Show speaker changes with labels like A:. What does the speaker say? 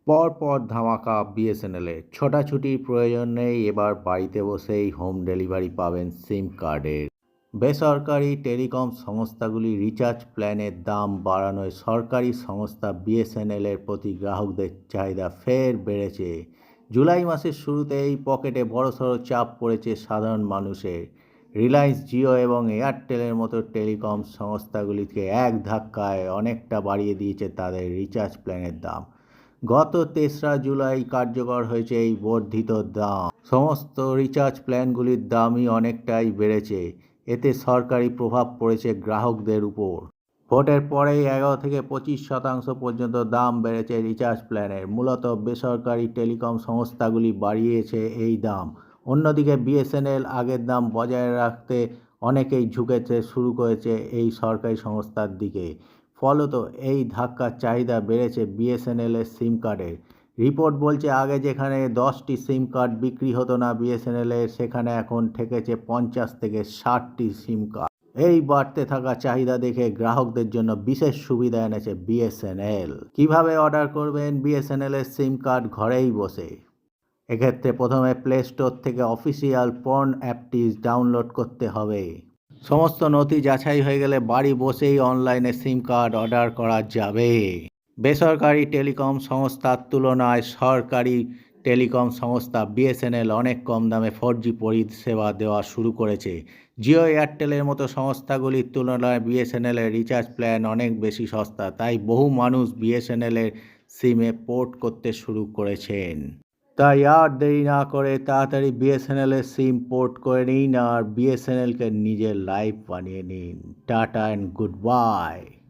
A: পরপর ধামাকা বিএসএনএলের। ছোটাছুটির প্রয়োজন নেই, এবার বাড়িতে বসেই হোম ডেলিভারি পাবেন সিম কার্ডের। বেসরকারি টেলিকম সংস্থাগুলি রিচার্জ প্ল্যানের দাম বাড়ানোয় সরকারি সংস্থা বিএসএনএলের প্রতি গ্রাহকদের চাহিদা ফের বেড়েছে। জুলাই মাসের শুরুতেই পকেটে বড়সড় চাপ পড়েছে সাধারণ মানুষের। রিলায়েন্স জিও এবং এয়ারটেলের মতো টেলিকম সংস্থাগুলিকে এক ধাক্কায় অনেকটা বাড়িয়ে দিয়েছে তাদের রিচার্জ প্ল্যানের দাম। গত ৩রা জুলাই কার্যকর হয়েছে এই বর্ধিত দাম। সমস্ত রিচার্জ প্ল্যানগুলির দামই অনেকটাই বেড়েছে। এতে সরকারি প্রভাব পড়েছে গ্রাহকদের উপর। ভোটের পরেই ১১ থেকে ২৫% পর্যন্ত দাম বেড়েছে রিচার্জ প্ল্যানের। মূলত বেসরকারি টেলিকম সংস্থাগুলি বাড়িয়েছে এই দাম। অন্যদিকে বিএসএনএল আগের দাম বজায় রাখতে অনেকেই ঝুঁকেছে শুরু করেছে এই সরকারি সংস্থার দিকে। ফলত এই ধাক্কার চাহিদা বেড়েছে বিএসএনএলের সিম কার্ডের। রিপোর্ট বলছে আগে যেখানে 10টি সিম কার্ড বিক্রি হতো না বিএসএনএলের, সেখানে এখন ঠেকেছে 50 থেকে 60টি সিম কার্ড। এই বাড়তে থাকা চাহিদা দেখে গ্রাহকদের জন্য বিশেষ সুবিধা এনেছে বিএসএনএল। কিভাবে অর্ডার করবেন বিএসএনএলের সিম কার্ড ঘরেই বসে? এক্ষেত্রে প্রথমে প্লে স্টোর থেকে অফিসিয়াল পর্ন অ্যাপটি ডাউনলোড করতে হবে। সমস্ত নথি যাচাই হয়ে গেলে বাড়ি বসেই অনলাইনে সিম কার্ড অর্ডার করা যাবে। বেসরকারি টেলিকম সংস্থার তুলনায় সরকারি টেলিকম সংস্থা বিএসএনএল অনেক কম দামে 4G পরিষেবা দেওয়া শুরু করেছে। জিও এয়ারটেলের মতো সংস্থাগুলির তুলনায় বিএসএনএলের রিচার্জ প্ল্যান অনেক বেশি সস্তা, তাই বহু মানুষ বিএসএনএলের সিমে পোর্ট করতে শুরু করেছেন। তাই আর দেরি না করে তাড়াতাড়ি বিএসএনএলের সিম পোর্ট করে নিন আর বিএসএনএলকে নিজের লাইফ বানিয়ে নিন। Tata and good bye.